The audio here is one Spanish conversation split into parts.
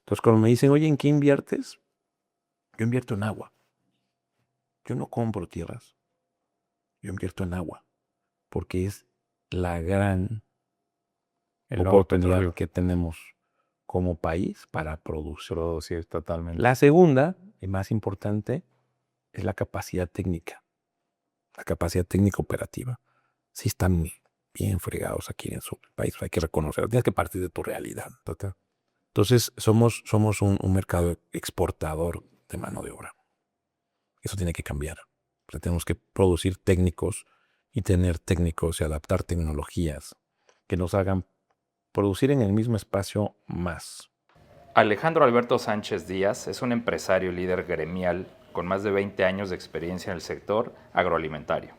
Entonces, cuando me dicen, oye, ¿en qué inviertes? Yo invierto en agua. Yo no compro tierras, yo invierto en agua, porque es la gran El nuevo oportunidad petróleo. que tenemos como país para producir. Producir totalmente. La segunda, y más importante, es la capacidad técnica, la capacidad técnica operativa. Sí están bien fregados aquí en su país, hay que reconocerlo. Tienes que partir de tu realidad. Total. Entonces, somos un mercado exportador de mano de obra. Eso tiene que cambiar. O sea, tenemos que producir técnicos y tener técnicos y adaptar tecnologías que nos hagan producir en el mismo espacio más. Alejandro Alberto Sánchez Díaz es un empresario y líder gremial con más de 20 años de experiencia en el sector agroalimentario,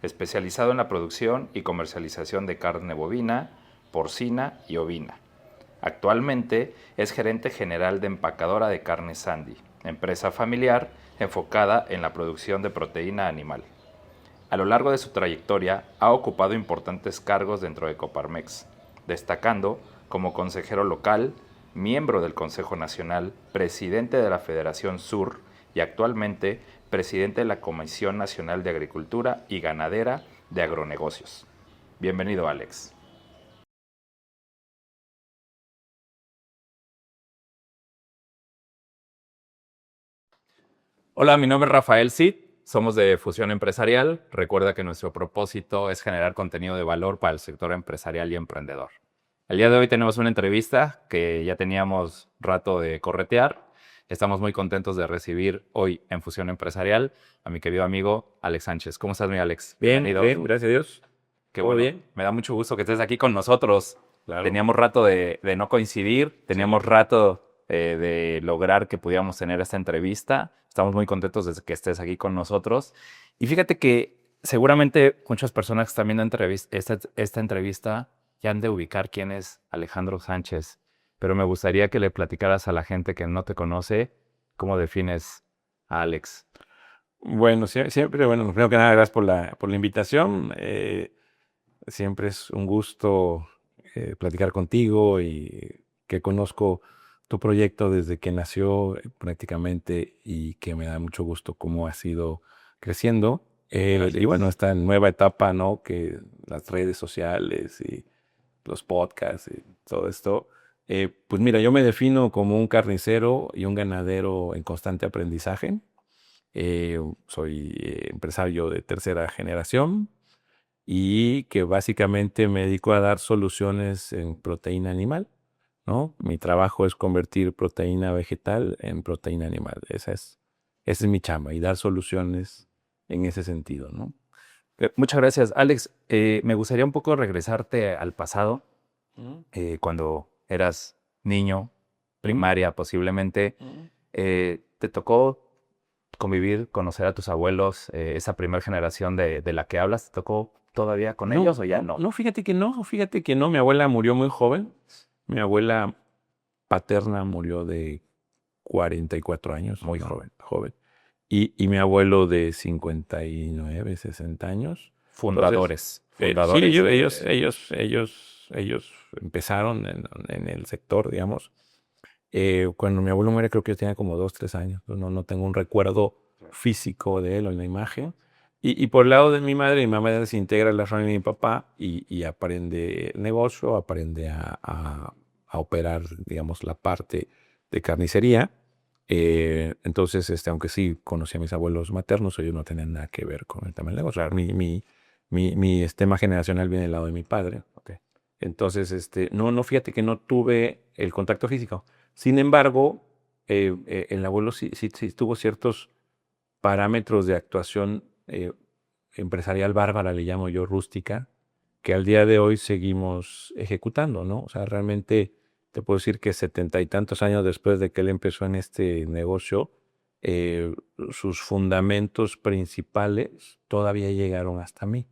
especializado en la producción y comercialización de carne bovina, porcina y ovina. Actualmente es gerente general de empacadora de carne Sandy, empresa familiar enfocada en la producción de proteína animal. A lo largo de su trayectoria ha ocupado importantes cargos dentro de Coparmex, destacando como consejero local, miembro del Consejo Nacional, presidente de la Federación Sur y actualmente presidente de la Comisión Nacional de Agricultura y Ganadera de Agronegocios. Bienvenido, Alex. Hola, mi nombre es Rafael Cid, somos de Fusión Empresarial. Recuerda que nuestro propósito es generar contenido de valor para el sector empresarial y emprendedor. El día de hoy tenemos una entrevista que ya teníamos rato de corretear. Estamos muy contentos de recibir hoy en Fusión Empresarial a mi querido amigo Alex Sánchez. ¿Cómo estás, mi Alex? Bien, Bienvenido. bien, gracias a Dios. Qué ¿Todo bueno. bien? Me da mucho gusto que estés aquí con nosotros. Claro. Teníamos rato de no coincidir, teníamos rato de lograr que pudiéramos tener esta entrevista. Estamos muy contentos de que estés aquí con nosotros. Y fíjate que seguramente muchas personas que están viendo esta entrevista ya han de ubicar quién es Alejandro Sánchez, pero me gustaría que le platicaras a la gente que no te conoce cómo defines a Alex. Bueno, siempre, bueno, primero que nada, gracias por la invitación. Siempre es un gusto platicar contigo y que conozco tu proyecto desde que nació prácticamente y que me da mucho gusto cómo ha sido creciendo. Y bueno, esta nueva etapa, ¿no? Que las redes sociales y los podcasts y todo esto. Pues mira, yo me defino como un carnicero y un ganadero en constante aprendizaje. Soy empresario de tercera generación y que básicamente me dedico a dar soluciones en proteína animal, ¿no? Mi trabajo es convertir proteína vegetal en proteína animal. Esa es mi chamba y dar soluciones en ese sentido, ¿no? Muchas gracias, Alex. Me gustaría un poco regresarte al pasado, cuando eras niño, primaria posiblemente. ¿Te tocó convivir, conocer a tus abuelos, esa primera generación de la que hablas? ¿Te tocó todavía con ellos o ya no? No, fíjate que no. Mi abuela murió muy joven. Mi abuela paterna murió de 44 años, muy joven. Y mi abuelo de 59, 60 años. Fundadores. Sí, ellos empezaron en el sector, digamos. Cuando mi abuelo muere, creo que yo tenía como 2, 3 años. No tengo un recuerdo físico de él o en la imagen. Y por el lado de mi mamá se integra en la familia de mi papá y aprende negocio, aprende a operar, digamos, la parte de carnicería. Entonces, aunque sí conocí a mis abuelos maternos, ellos no tenían nada que ver con el tema del negocio. Claro, mi tema generacional viene del lado de mi padre. Okay. Entonces, no, fíjate que no tuve el contacto físico. Sin embargo, el abuelo sí tuvo ciertos parámetros de actuación empresarial bárbara, le llamo yo, rústica, que al día de hoy seguimos ejecutando, ¿no? O sea, realmente te puedo decir que 70 y tantos años después de que él empezó en este negocio, sus fundamentos principales todavía llegaron hasta mí.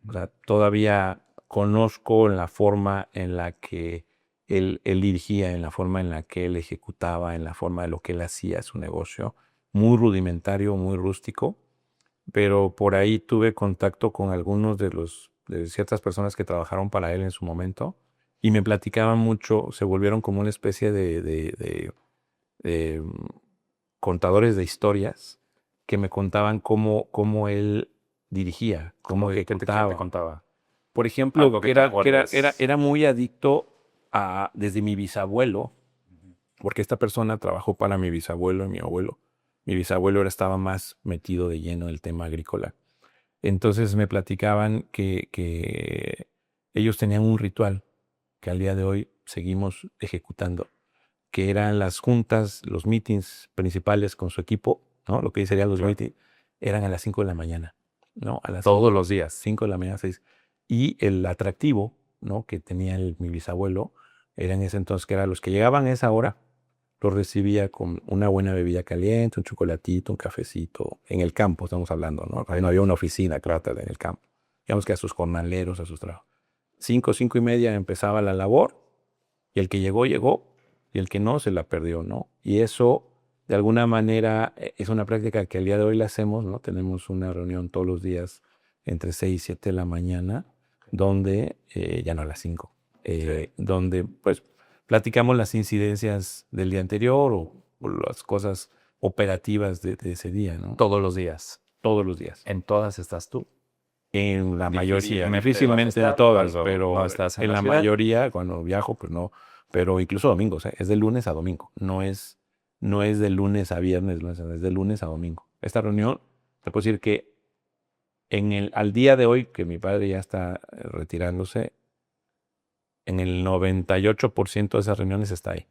O sea, todavía conozco la forma en la que él dirigía, en la forma en la que él ejecutaba, en la forma de lo que él hacía su negocio, muy rudimentario, muy rústico, pero por ahí tuve contacto con algunos de ciertas personas que trabajaron para él en su momento y me platicaban mucho, se volvieron como una especie de eh, contadores de historias que me contaban cómo él dirigía, cómo ¿Qué ejecutaba. te contaba? Por ejemplo, Algo que te acuerdes. era muy adicto desde mi bisabuelo, porque esta persona trabajó para mi bisabuelo y mi abuelo. Mi bisabuelo estaba más metido de lleno en el tema agrícola. Entonces me platicaban que ellos tenían un ritual que al día de hoy seguimos ejecutando, que eran las juntas, los meetings principales con su equipo, ¿no? Lo que serían los Claro. meetings, eran a las 5 de la mañana, ¿no? A las Todos los días. 5 de la mañana, 6. Y el atractivo, ¿no? Que tenía mi bisabuelo, era en ese entonces que eran los que llegaban a esa hora, los recibía con una buena bebida caliente, un chocolatito, un cafecito, en el campo estamos hablando, ¿no? Ahí no había una oficina, claro, en el campo. Digamos que a sus jornaleros, a sus trabajos. 5, 5:30 empezaba la labor, y el que llegó, llegó, y el que no, se la perdió, ¿no? Y eso, de alguna manera, es una práctica que al día de hoy la hacemos, ¿no? Tenemos una reunión todos los días entre 6 y 7 de la mañana, donde, ya no a las 5, donde, pues, platicamos las incidencias del día anterior o las cosas operativas de ese día, ¿no? Todos los días. Todos los días. En todas estás tú. En la mayoría, Difícilmente difícilmente vas a en estar todas, cuando pero no estás en en la la ciudad. mayoría, cuando viajo, pues no. Pero incluso domingos, es de lunes a domingo. No es de lunes a viernes, es de lunes a domingo. Esta reunión, te puedo decir que al día de hoy, que mi padre ya está retirándose, en el 98% de esas reuniones está ahí.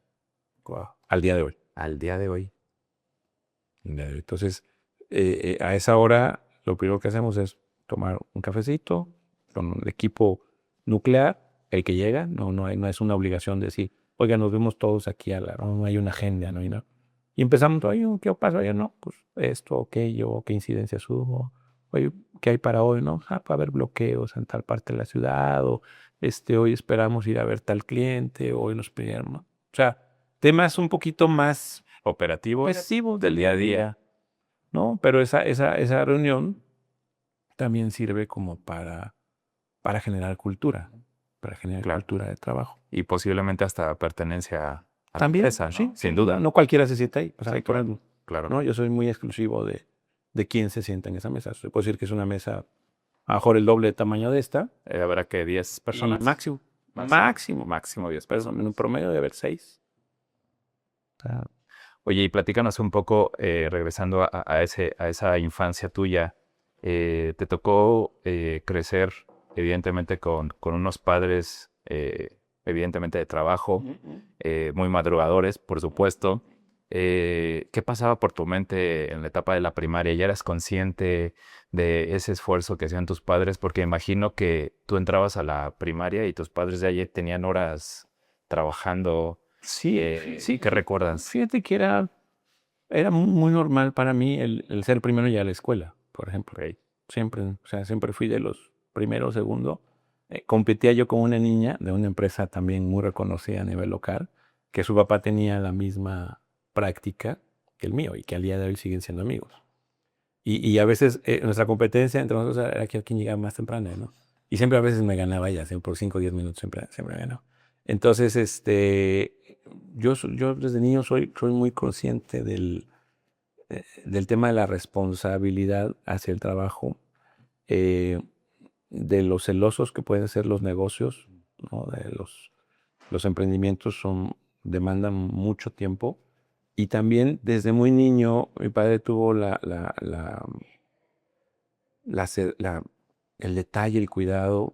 Wow. Al día de hoy. Al día de hoy. Entonces, a esa hora, lo primero que hacemos es tomar un cafecito con el equipo nuclear, el que llega, no es una obligación de decir, oiga, nos vemos todos aquí, no hay una agenda, no hay nada. Y empezamos, oye, ¿qué pasa? Oye, no, pues esto, aquello, qué incidencias hubo, oye, ¿qué hay para hoy? No, para haber bloqueos en tal parte de la ciudad, o hoy esperamos ir a ver tal cliente, hoy nos pidieron, ¿no? O sea, temas un poquito más operativos del día a día, ¿no? Pero esa reunión también sirve como para generar cultura, para generar Claro. cultura de trabajo. Y posiblemente hasta pertenencia a la También, empresa, ¿no? sí, Sin duda. No cualquiera se sienta ahí. O sea, Sí, por claro. ejemplo, Claro. ¿no? Yo soy muy exclusivo de quién se sienta en esa mesa. Se puede decir que es una mesa a lo mejor el doble de tamaño de esta. Habrá que 10 personas. Y máximo 10 personas. En un promedio debe haber 6. Oye, y platícanos un poco, regresando a esa infancia tuya, te tocó crecer, evidentemente, con unos padres, evidentemente, de trabajo, muy madrugadores, por supuesto. ¿Qué pasaba por tu mente en la etapa de la primaria? ¿Ya eras consciente de ese esfuerzo que hacían tus padres? Porque imagino que tú entrabas a la primaria y tus padres de allí tenían horas trabajando. Sí, ¿Qué recuerdas? Fíjate que era muy normal para mí el ser primero ya a la escuela, por ejemplo. Siempre, o sea, siempre fui de los primeros, segundo. Competía yo con una niña de una empresa también muy reconocida a nivel local, que su papá tenía la misma práctica que el mío y que al día de hoy siguen siendo amigos. Y a veces nuestra competencia entre nosotros era quien llegaba más temprano, ¿no? Y siempre a veces me ganaba ella, siempre por 5 o 10 minutos siempre me ganaba. Entonces, yo desde niño soy muy consciente del tema de la responsabilidad hacia el trabajo, de los celosos que pueden ser los negocios, ¿no? De los emprendimientos demandan mucho tiempo. Y también desde muy niño mi padre tuvo el detalle, el cuidado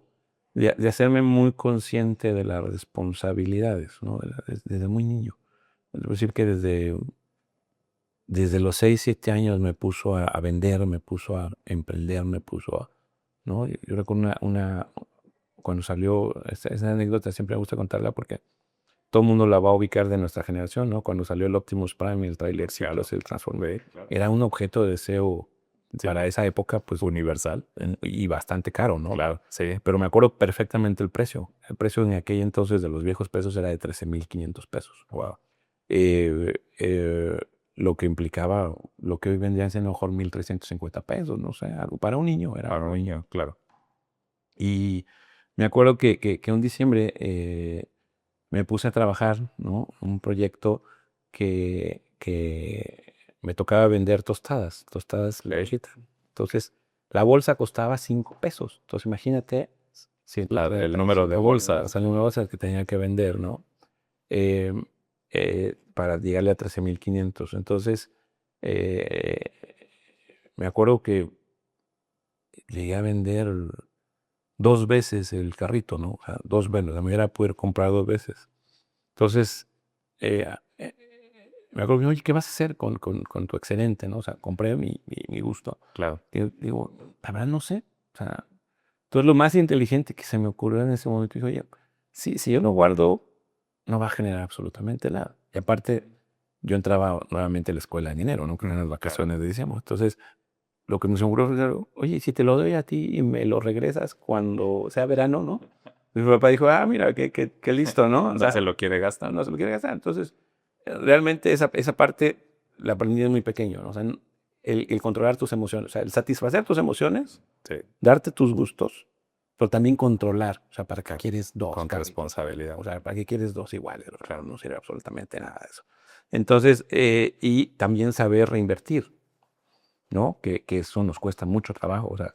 de hacerme muy consciente de las responsabilidades, ¿no? Desde muy niño. Es decir, que desde los 6, 7 años me puso a vender, me puso a emprender, ¿no? Yo recuerdo cuando salió, esa anécdota siempre me gusta contarla porque todo el mundo la va a ubicar de nuestra generación, ¿no? Cuando salió el Optimus Prime, el trailer, el Transformer, era un objeto de deseo para esa época, pues universal y bastante caro, ¿no? Claro, sí. Pero me acuerdo perfectamente el precio. El precio en aquel entonces de los viejos pesos era de 13,500 pesos. Wow. Lo que implicaba lo que hoy vendrían siendo a lo mejor 1,350 pesos, no sé, algo para un niño era. Para un niño, claro. Y me acuerdo que un diciembre me puse a trabajar, ¿no? Un proyecto que que me tocaba vender tostadas lechitas. Entonces, la bolsa costaba 5 pesos. Entonces, imagínate El número de bolsas. o sea, el número de bolsas que tenía que vender, ¿no? Eh, para llegarle a 13,500. Entonces, eh, me acuerdo que llegué a vender 2 veces el carrito, ¿no? O sea, 2 veces. Me hubiera podido comprar 2 veces. Entonces, me acuerdo que, oye, ¿qué vas a hacer con tu excedente, no? O sea, compré mi gusto. Claro. Y digo, la verdad no sé. O sea, entonces lo más inteligente que se me ocurrió en ese momento, dije, oye, si yo lo guardo, no va a generar absolutamente nada. Y aparte, yo entraba nuevamente a la escuela en enero, ¿no? Que eran las vacaciones de diciembre. Entonces, lo que me se me ocurrió fue, oye, si te lo doy a ti y me lo regresas cuando sea verano, ¿no? Mi papá dijo, mira, qué listo, ¿no? O No sea, se lo quiere gastar. no se lo quiere gastar. Entonces, realmente esa parte la aprendí desde muy pequeño, ¿no? O sea, el controlar tus emociones, o sea, el satisfacer tus emociones, Sí. darte tus gustos, pero también controlar, o sea, ¿para qué quieres 2 Con carritos? responsabilidad. O sea, ¿para qué quieres 2 iguales? Claro, no sirve absolutamente nada de eso. Entonces, y también saber reinvertir, ¿no? Que eso nos cuesta mucho trabajo. O sea,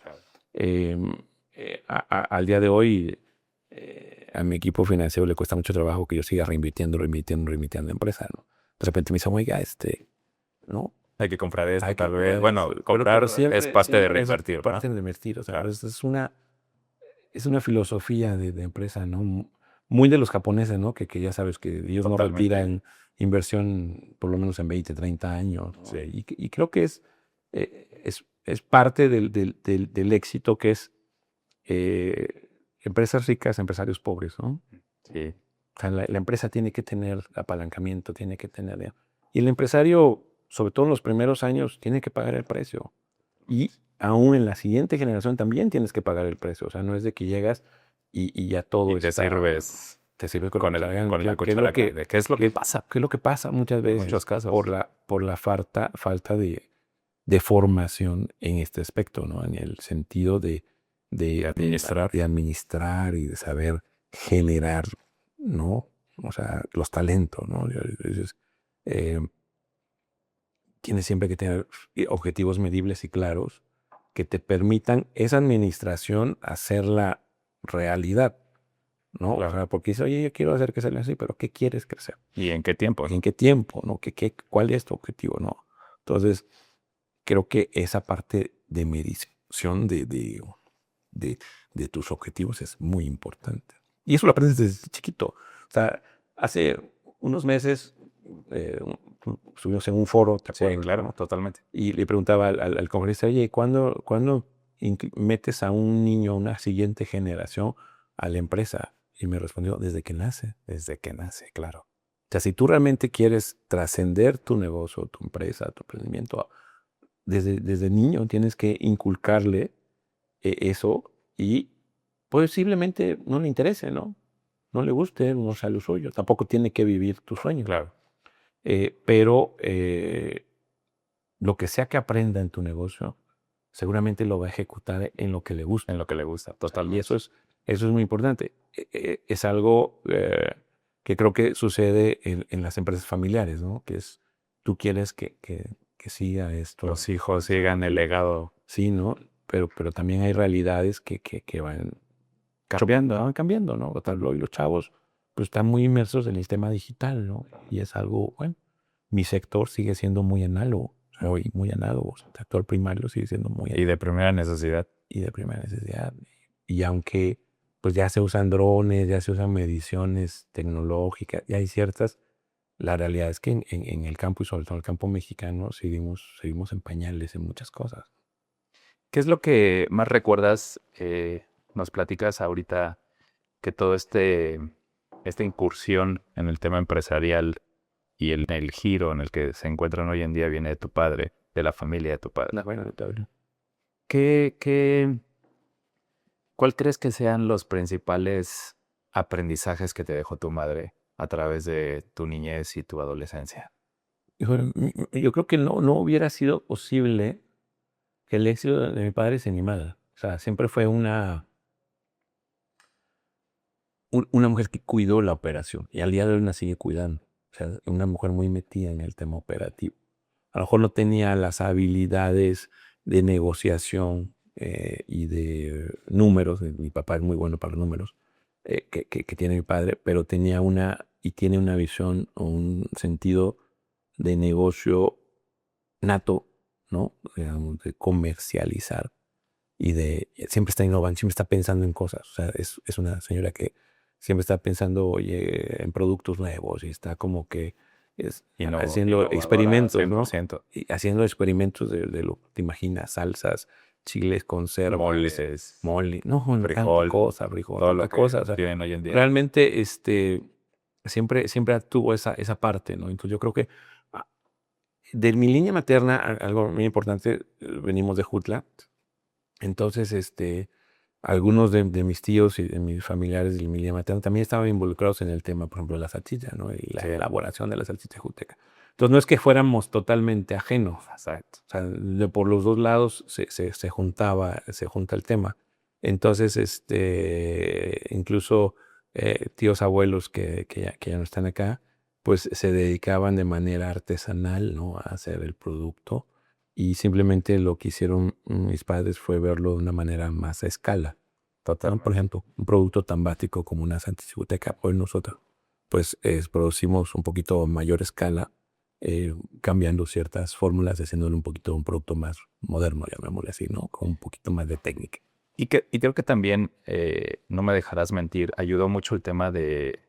al día de hoy, a mi equipo financiero le cuesta mucho trabajo que yo siga reinvirtiendo en empresa, ¿no? De repente me dice, oiga, ¿no? Hay que comprar esto, Hay que tal vez. comprar Bueno, eso. comprar Pero siempre- es parte de siempre reinvertir, es parte ¿no? de invertir. O sea, es una filosofía de empresa, ¿no? Muy de los japoneses, ¿no? Que ya sabes que ellos no Totalmente. retiran inversión por lo menos en 20, 30 años, ¿no? Sí. Y creo que es parte del éxito que es empresas ricas, empresarios pobres, ¿no? Sí. O sea, la empresa tiene que tener apalancamiento, tiene que tener... Y el empresario, sobre todo en los primeros años, tiene que pagar el precio. Y aún en la siguiente generación también tienes que pagar el precio. O sea, no es de que llegas y ya todo Y te está... sirves Te sirve con lo que te hagan, la ¿qué es lo cuchara que- grande. ¿Qué es lo que qué- pasa? qué es lo que pasa muchas En veces? muchos casos. Por la falta de formación en este aspecto, ¿no? En el sentido de administrar. de administrar y de saber generar, ¿no? O sea, los talentos, ¿no? Entonces, eh, tienes siempre que tener objetivos medibles y claros que te permitan esa administración hacerla realidad, ¿no? O sea, porque dice, oye, yo quiero hacer que salga así, pero ¿qué quieres crecer? ¿Y en qué tiempo? ¿En qué tiempo? ¿No? ¿Cuál es tu objetivo? ¿No? Entonces, creo que esa parte de medición de tus objetivos es muy importante. Y eso lo aprendes desde chiquito. O sea, hace unos meses estuvimos en un foro, ¿te Sí, acuerdas? claro, ¿No? totalmente. Y le preguntaba al conferencista, oye, ¿cuándo metes a un niño, a una siguiente generación a la empresa? Y me respondió, desde que nace. Desde que nace, claro. O sea, si tú realmente quieres trascender tu negocio, tu empresa, tu emprendimiento, desde niño tienes que inculcarle eso y posiblemente no le interese, ¿no? No le guste, no sea lo suyo. Tampoco tiene que vivir tus sueños. Claro. Pero lo que sea que aprenda en tu negocio, seguramente lo va a ejecutar en lo que le gusta. En lo que le gusta, Y totalmente. eso es muy importante. Es algo que creo que sucede en las empresas familiares, ¿no? Que es, tú quieres que siga esto. Los hijos sigan el legado. Sí, ¿no? Pero también hay realidades que van cambiando, ¿no? O tal, hoy los chavos pues están muy inmersos en el sistema digital, ¿no? Y es algo, bueno, mi sector sigue siendo muy análogo, hoy muy análogo. O sea, el sector primario sigue siendo muy Y de primera necesidad. y de primera necesidad. Y aunque pues ya se usan drones, ya se usan mediciones tecnológicas, ya hay ciertas, la realidad es que en el campo y sobre todo en el campo mexicano seguimos en pañales en muchas cosas. ¿Qué es lo que más recuerdas? Nos platicas ahorita que todo esta incursión en el tema empresarial y el giro en el que se encuentran hoy en día viene de tu padre, de la familia de tu padre. ¿Cuál crees que sean los principales aprendizajes que te dejó tu madre a través de tu niñez y tu adolescencia? Híjole, yo creo que no hubiera sido posible que el éxito de mi padre se animara. O sea, siempre fue una mujer que cuidó la operación y al día de hoy la sigue cuidando. O sea, una mujer muy metida en el tema operativo. A lo mejor no tenía las habilidades de negociación y de números. Mi papá es muy bueno para los números que tiene mi padre, pero tenía tiene una visión o un sentido de negocio nato, ¿no? Digamos, de comercializar siempre está innovando, siempre está pensando en cosas. O sea, es una señora que siempre está pensando, oye, en productos nuevos y está como que haciendo Innovadora, experimentos, ¿no? 100%. Y haciendo experimentos de lo que te imaginas, salsas, chiles, conservas, Moles, mole, no, tanta frijol, cosa, frijol, todo tanta lo que cosa. O sea, tienen hoy en día. realmente siempre tuvo esa parte, ¿no? Entonces yo creo que ah, de mi línea materna, algo muy importante, venimos de Jutla. Entonces, algunos de mis tíos y de mis familiares de mi línea materna también estaban involucrados en el tema, por ejemplo, de la salchicha, ¿no? Y la Sí. elaboración de la salchicha juteca. Entonces, no es que fuéramos totalmente ajenos. Exacto. O sea, por los dos lados se junta el tema. Entonces, incluso tíos abuelos que ya no están acá, pues se dedicaban de manera artesanal, ¿no? A hacer el producto. Y simplemente lo que hicieron mis padres fue verlo de una manera más a escala, ¿no? Total. Por ejemplo, un producto tan básico como una salchichuteca, pues nosotros pues producimos un poquito a mayor escala, cambiando ciertas fórmulas, haciéndole un poquito un producto más moderno, llamémosle así, ¿no? Con un poquito más de técnica. Y creo que también, no me dejarás mentir, ayudó mucho el tema de,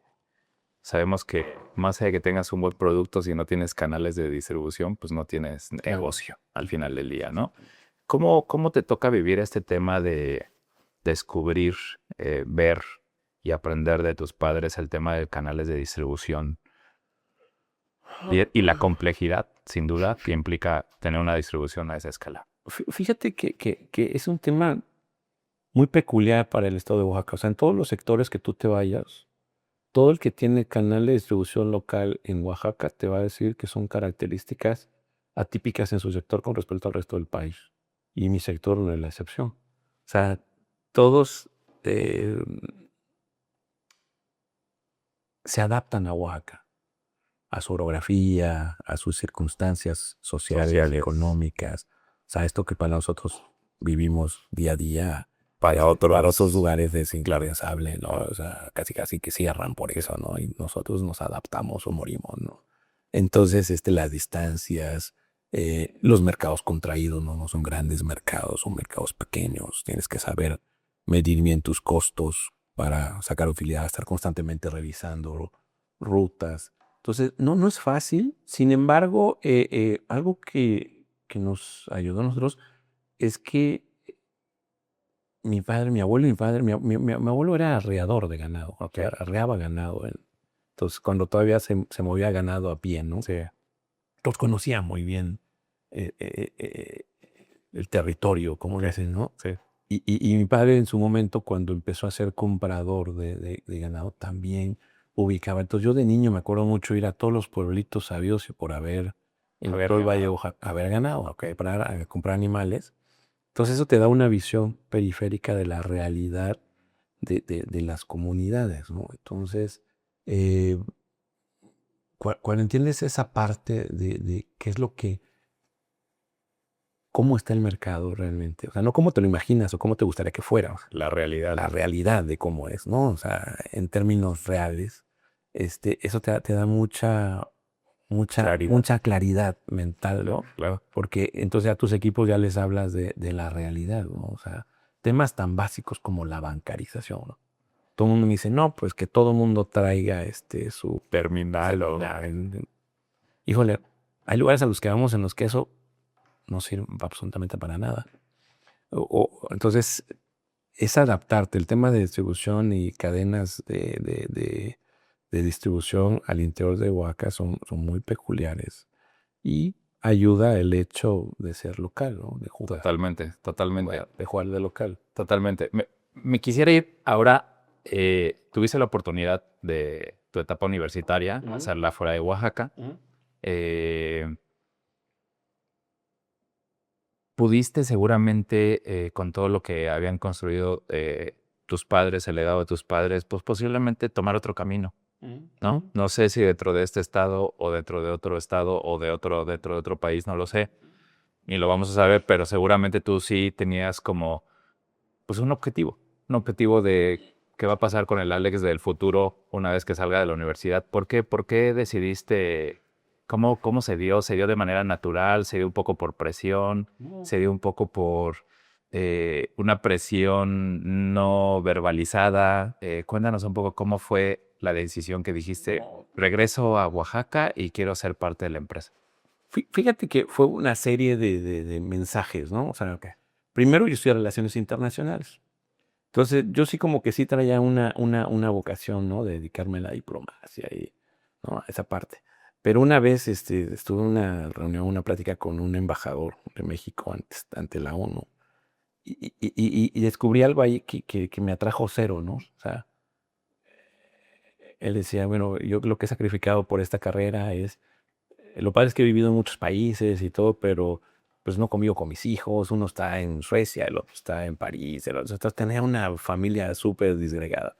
sabemos que más allá de que tengas un buen producto, si no tienes canales de distribución, pues no tienes negocio al final del día, ¿no? ¿Cómo te toca vivir este tema de descubrir, ver y aprender de tus padres el tema de canales de distribución y la complejidad, sin duda, que implica tener una distribución a esa escala? Fíjate que es un tema muy peculiar para el estado de Oaxaca. O sea, en todos los sectores que tú te vayas, todo el que tiene canal de distribución local en Oaxaca te va a decir que son características atípicas en su sector con respecto al resto del país. Y mi sector no es la excepción. O sea, todos se adaptan a Oaxaca, a su orografía, a sus circunstancias sociales, económicas. O sea, esto que para nosotros vivimos día a día, para otros lugares es inclarizable, ¿no? O sea, casi que cierran por eso, ¿no? Y nosotros nos adaptamos o morimos, ¿no? Entonces, las distancias, los mercados contraídos, ¿no? No son grandes mercados, son mercados pequeños. Tienes que saber medir bien tus costos para sacar utilidad, estar constantemente revisando rutas. Entonces, no es fácil. Sin embargo, algo que nos ayudó a nosotros es que mi padre, mi abuelo y mi padre, mi abuelo era arreador de ganado, o sea, arreaba ganado. Entonces, cuando todavía se movía ganado a pie, ¿no? Sí. Entonces conocía muy bien el territorio, como dicen, ¿no? Sí. Y mi padre en su momento, cuando empezó a ser comprador de ganado, también ubicaba. Entonces yo de niño me acuerdo mucho ir a todos los pueblitos sabios y por haber en todo el Valle de Oaxaca, a ver ganado, a comprar animales. Entonces eso te da una visión periférica de la realidad de las comunidades, ¿no? Entonces, eh, cuando entiendes esa parte de qué es lo que, cómo está el mercado realmente, o sea, no cómo te lo imaginas o cómo te gustaría que fuera, o sea, La realidad. la realidad de cómo es, ¿no? O sea, en términos reales, eso te da mucha claridad mental, ¿no? Claro. Porque entonces a tus equipos ya les hablas de la realidad, ¿no? O sea, temas tan básicos como la bancarización, ¿no? Todo el mundo me dice, no, pues que todo el mundo traiga su Terminal o... Híjole, hay lugares a los que vamos en los que eso no sirve absolutamente para nada. Entonces, es adaptarte. El tema de distribución y cadenas de distribución al interior de Oaxaca son muy peculiares. Y ayuda el hecho de ser local, ¿no? De jugar. Totalmente. De jugar de local. Totalmente. Me quisiera ir ahora, tuviste la oportunidad de tu etapa universitaria, hacerla fuera de Oaxaca. Pudiste seguramente, con todo lo que habían construido tus padres, el legado de tus padres, pues posiblemente tomar otro camino. ¿no? No sé si dentro de este estado o dentro de otro estado o dentro de otro país, no lo sé. Y lo vamos a saber, pero seguramente tú sí tenías como pues un objetivo de qué va a pasar con el Alex del futuro una vez que salga de la universidad. ¿Por qué? ¿Por qué decidiste? ¿Cómo se dio? ¿Se dio de manera natural? ¿Se dio un poco por presión? ¿Se dio un poco por una presión no verbalizada? Cuéntanos un poco cómo fue la decisión que dijiste, regreso a Oaxaca y quiero ser parte de la empresa. Fíjate que fue una serie de mensajes, ¿no? O sea, primero yo estudié Relaciones Internacionales. Entonces, yo sí como que sí traía una vocación, ¿no? De dedicarme a la diplomacia y, ¿no? A esa parte. Pero una vez estuve en una reunión, una plática con un embajador de México ante la ONU y descubrí algo ahí que me atrajo cero, ¿no? O sea, él decía, bueno, yo lo que he sacrificado por esta carrera es lo padre es que he vivido en muchos países y todo, pero pues no convivo con mis hijos. Uno está en Suecia, el otro está en París, el otro está, tenía una familia súper disgregada.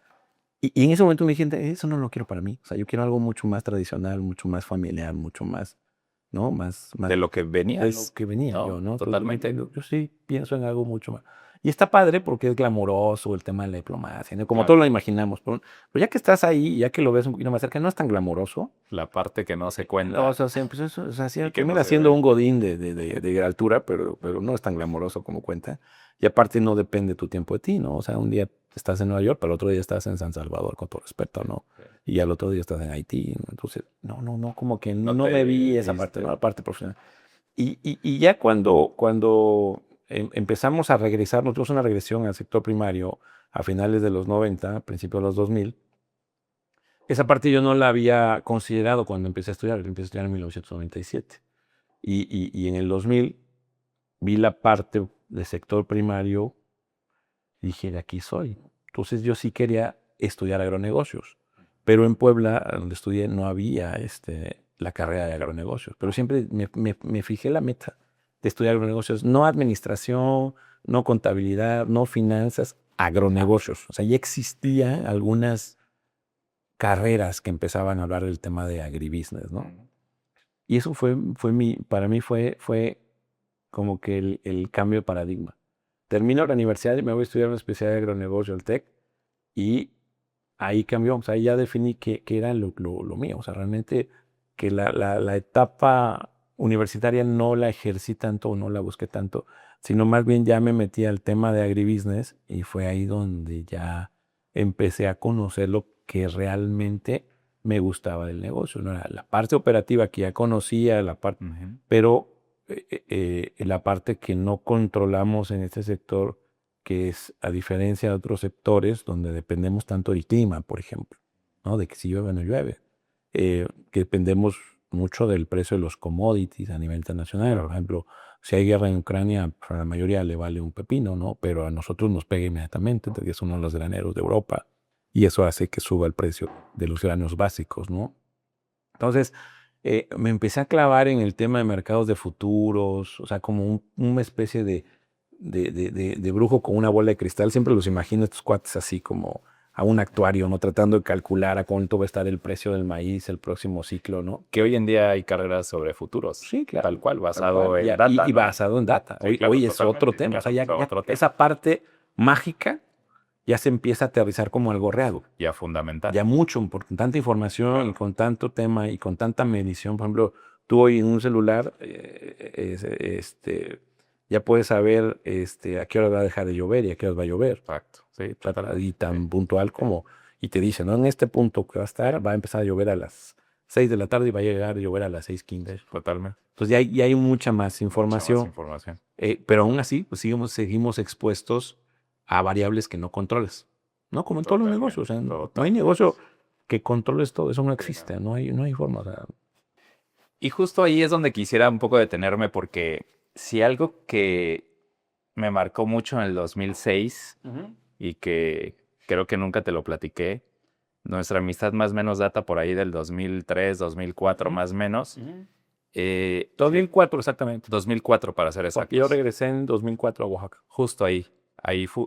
Y en ese momento me dije, eso no lo quiero para mí. O sea, yo quiero algo mucho más tradicional, mucho más familiar, mucho más, ¿no? Más De lo que de venías. lo que venía No, yo, ¿no? Entonces, totalmente. yo sí pienso en algo mucho más. Y está padre porque es glamoroso el tema de la diplomacia, ¿no? Como Claro. todos lo imaginamos. Pero ya que estás ahí, ya que lo ves un poquito más cerca, no es tan glamoroso. La parte que no se cuenta. O sea, siempre, pues eso, o sea, sí, Y que termina no se siendo ve. un godín de altura, pero no es tan glamoroso como cuenta. Y aparte no depende tu tiempo de ti, ¿no? O sea, un día estás en Nueva York, pero el otro día estás en San Salvador, con todo respeto, ¿no? Y al otro día estás en Haití, ¿no? Entonces, no, como que No no te me vi esa parte, viste. ¿no? La parte profesional. Y ya cuando empezamos a regresar, nosotros una regresión al sector primario a finales de los 90, principios de los 2000, esa parte yo no la había considerado cuando empecé a estudiar. Empecé a estudiar en 1997. Y en el 2000 vi la parte del sector primario y dije, de aquí soy. Entonces yo sí quería estudiar agronegocios. Pero en Puebla, donde estudié, no había la carrera de agronegocios. Pero siempre me fijé la meta de estudiar agronegocios. No administración, no contabilidad, no finanzas, agronegocios. O sea, ya existían algunas carreras que empezaban a hablar del tema de agribusiness, ¿no? Y eso para mí fue como que el cambio de paradigma. Termino la universidad y me voy a estudiar una especialidad de agronegocio, el TEC, y ahí cambió, o sea, ahí ya definí que era lo mío, o sea, realmente que la etapa universitaria no la ejercí tanto o no la busqué tanto, sino más bien ya me metí al tema de agribusiness y fue ahí donde ya empecé a conocer lo que realmente me gustaba del negocio, ¿no? La parte operativa que ya conocía, pero la parte que no controlamos en este sector, que es a diferencia de otros sectores donde dependemos tanto del clima, por ejemplo, ¿no? De que si llueve o no llueve, que dependemos mucho del precio de los commodities a nivel internacional. Por ejemplo, si hay guerra en Ucrania, pues, a la mayoría le vale un pepino, ¿no? Pero a nosotros nos pega inmediatamente, porque es uno de los graneros de Europa, y eso hace que suba el precio de los granos básicos, ¿no? Entonces, me empecé a clavar en el tema de mercados de futuros, o sea, como una especie de brujo con una bola de cristal. Siempre los imagino estos cuates así como a un actuario, ¿no? Tratando de calcular a cuánto va a estar el precio del maíz el próximo ciclo, ¿no? Que hoy en día hay carreras sobre futuros. Sí, claro. Tal cual, Tal basado cual. en Y data. ¿no? basado en data. Sí, Hoy, claro, hoy es otro totalmente, tema. O sea, claro, otro tema. esa parte mágica ya se empieza a aterrizar como algo real. Ya fundamental. Ya mucho, por tanta información y con tanto tema y con tanta medición. Por ejemplo, tú hoy en un celular ya puedes saber a qué hora va a dejar de llover y a qué hora va a llover. Exacto. Sí, Y tan puntual como, y te dice, ¿no? En este punto que va a estar, va a empezar a llover a las 6 de la tarde y va a llegar a llover a las 6:15. totalmente. Entonces ya hay mucha más información. Mucha más información. Pero aún así, pues seguimos expuestos a variables que no controles. ¿No? Como en todos los Totalmente, negocios. O sea, no hay negocio que controles todo. Eso no existe. No hay forma. O sea, Y justo ahí es donde quisiera un poco detenerme porque si algo que me marcó mucho en el 2006 y que creo que nunca te lo platiqué, nuestra amistad más o menos data por ahí del 2003, 2004 más o menos. 2004 exactamente. 2004 para ser Porque exactos. yo regresé en 2004 a Oaxaca. Justo ahí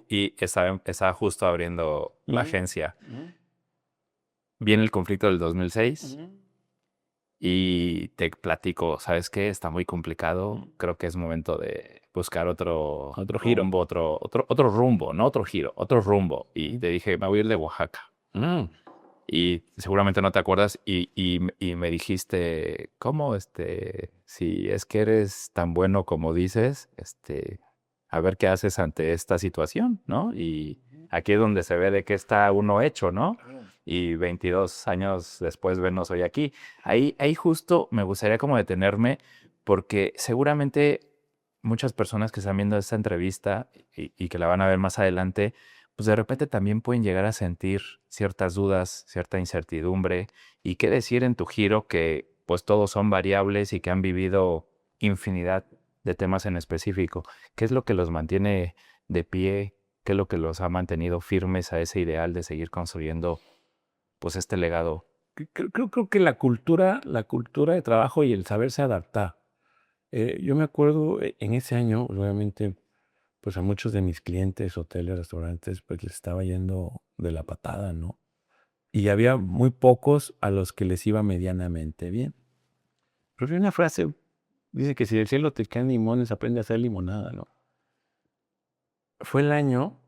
y estaba justo abriendo la agencia. viene el conflicto del 2006 y te platico, ¿sabes qué? Está muy complicado. Creo que es momento de buscar otro giro. rumbo, otro rumbo, no otro giro, otro rumbo. Y te dije, me voy a ir de Oaxaca. Y seguramente no te acuerdas y me dijiste, ¿cómo? Si es que eres tan bueno como dices, a ver qué haces ante esta situación, ¿no? Y aquí es donde se ve de qué está uno hecho, ¿no? Y 22 años después vernos hoy aquí. Ahí justo me gustaría como detenerme porque seguramente muchas personas que están viendo esta entrevista y que la van a ver más adelante, pues de repente también pueden llegar a sentir ciertas dudas, cierta incertidumbre y qué decir en tu giro que pues todos son variables y que han vivido infinidad de temas en específico. ¿Qué es lo que los mantiene de pie? ¿Qué es lo que los ha mantenido firmes a ese ideal de seguir construyendo pues este legado? Creo que la cultura de trabajo y el saberse adaptar. Yo me acuerdo en ese año, obviamente, pues a muchos de mis clientes, hoteles, restaurantes, pues les estaba yendo de la patada, ¿no? Y había muy pocos a los que les iba medianamente bien. Pero hay una frase, dice que si del cielo te caen limones, aprende a hacer limonada, ¿no? Fue el año,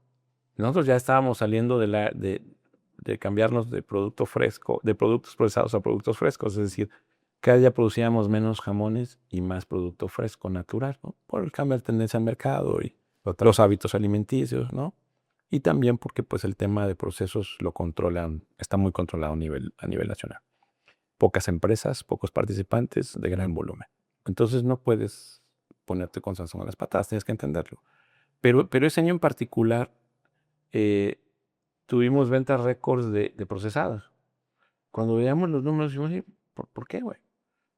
nosotros ya estábamos saliendo de cambiarnos de producto fresco, de productos procesados a productos frescos, es decir, cada día producíamos menos jamones y más producto fresco, natural, ¿no? Por el cambio de tendencia al mercado y los hábitos alimenticios, ¿no? Y también porque pues el tema de procesos lo controlan, está muy controlado a nivel nacional. Pocas empresas, pocos participantes de gran volumen. Entonces no puedes ponerte con Sansón a las patadas, tienes que entenderlo. Pero ese año en particular tuvimos ventas récords de procesadas. Cuando veíamos los números, dijimos, ¿por qué, güey?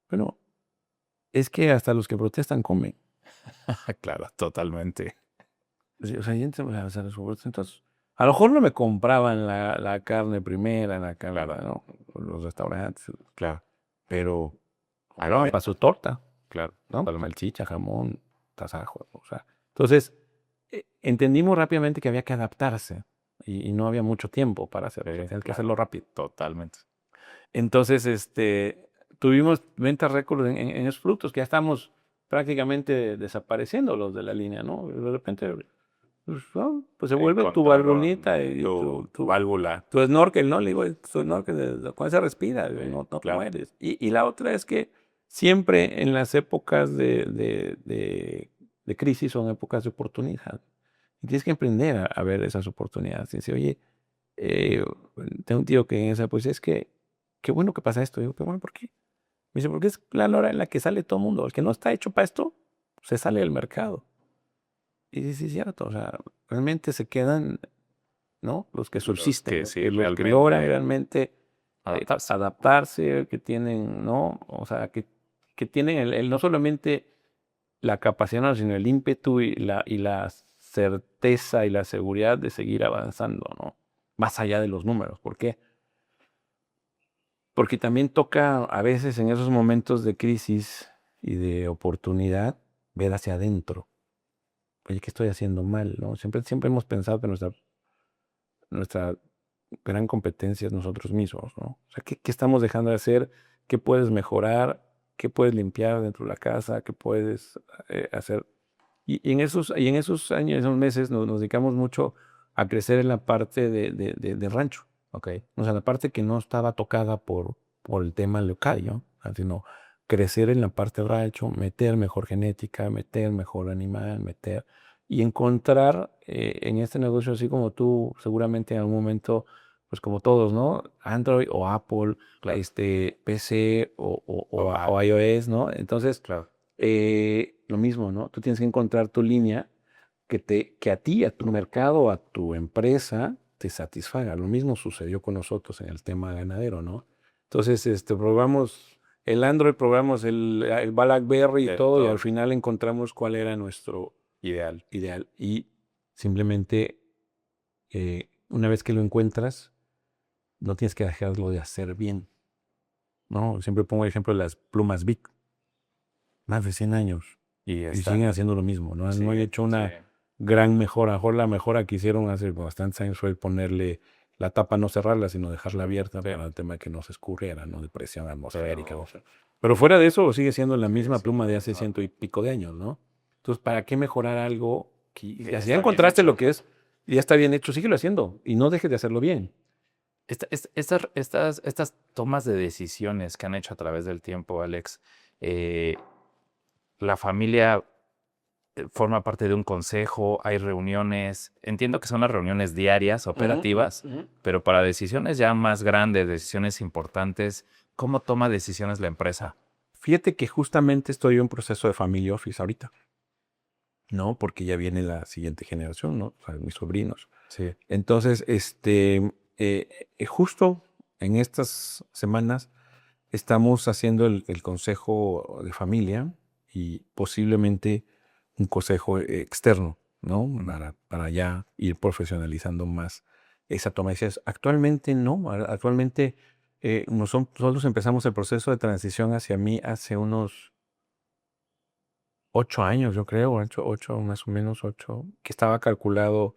Bueno, es que hasta los que protestan comen. Claro, totalmente. Sí, o sea, entonces, a lo mejor no me compraban la carne primera en la calada, ¿no? Los restaurantes, claro. Pero para su torta, Claro, ¿no? Para salchicha, jamón, tasajo, o sea. Entonces, entendimos rápidamente que había que adaptarse y no había mucho tiempo para hacerlo. Tenías que hacerlo rápido. totalmente. Entonces, tuvimos ventas récord en esos productos que ya estamos prácticamente desapareciendo los de la línea, ¿no? De repente, pues, ¿no? Pues se vuelve tu valvulita y tu válvula. tu snorkel, ¿no? Le digo, tu snorkel, con esa respira, no te mueres. Y la otra es que siempre en las épocas de crisis son épocas de oportunidad. Y tienes que aprender a ver esas oportunidades. Y decir, oye, eh, tengo un tío que en esa, pues es que, qué bueno que pasa esto. Digo, pero bueno, ¿por qué? Me dice, porque es la hora en la que sale todo el mundo. El que no está hecho para esto, se sale del mercado. Y sí, es cierto. O sea, realmente se quedan, ¿no? Los que subsisten, que sí, los que realmente logran realmente adaptarse. que tienen, ¿no? O sea, que tienen no solamente la capacidad, no, sino el ímpetu y la certeza y la seguridad de seguir avanzando, ¿no? Más allá de los números. ¿Por qué? Porque también toca a veces en esos momentos de crisis y de oportunidad ver hacia adentro. Oye, ¿qué estoy haciendo mal? ¿No? Siempre hemos pensado que nuestra gran competencia es nosotros mismos, ¿no? O sea, ¿qué estamos dejando de hacer? ¿Qué puedes mejorar? ¿Qué puedes limpiar dentro de la casa? ¿Qué puedes hacer? Y en esos años, esos meses, nos dedicamos mucho a crecer en la parte de rancho. Ok. O sea, la parte que no estaba tocada por el tema local, ¿no? O sea, sino crecer en la parte rancho, meter mejor genética, meter mejor animal, y encontrar en este negocio, así como tú, seguramente en algún momento, pues como todos, ¿no? Android o Apple, Claro. PC o iOS, ¿no? Entonces, Claro. lo mismo, ¿no? Tú tienes que encontrar tu línea que a ti, a tu mercado, a tu empresa, te satisfaga. Lo mismo sucedió con nosotros en el tema ganadero, ¿no? Entonces, probamos el Android, probamos el BlackBerry y todo, y al final encontramos cuál era nuestro Ideal. ideal. Y simplemente, una vez que lo encuentras, no tienes que dejarlo de hacer bien, ¿no? Siempre pongo el ejemplo de las plumas Bic. Más de 100 años. Y Y siguen haciendo lo mismo, ¿no? No han hecho una sí. gran mejora. A lo mejor la mejora que hicieron hace bastantes años fue ponerle la tapa no cerrarla, sino dejarla abierta para el tema de que no se escurriera, ¿no? De presión atmosférica. O sea. Pero fuera de eso, sigue siendo la misma pluma de hace 100 y pico de años, ¿no? Entonces, ¿para qué mejorar algo? Si ya encontraste lo que es y ya está bien hecho, síguelo haciendo y no dejes de hacerlo bien. Estas tomas de decisiones que han hecho a través del tiempo, Alex, la familia forma parte de un consejo, hay reuniones. Entiendo que son las reuniones diarias, operativas, pero para decisiones ya más grandes, decisiones importantes, ¿cómo toma decisiones la empresa? Fíjate que justamente estoy en proceso de family office ahorita, ¿no? Porque ya viene la siguiente generación, ¿no? O sea, mis sobrinos. Sí. Entonces, justo en estas semanas estamos haciendo el consejo de familia y posiblemente un consejo externo, ¿no? Para ya ir profesionalizando más esa toma de decisiones. Actualmente no, actualmente nosotros empezamos el proceso de transición hacia mí hace unos 8 años, yo creo, 8, más o menos 8, que estaba calculado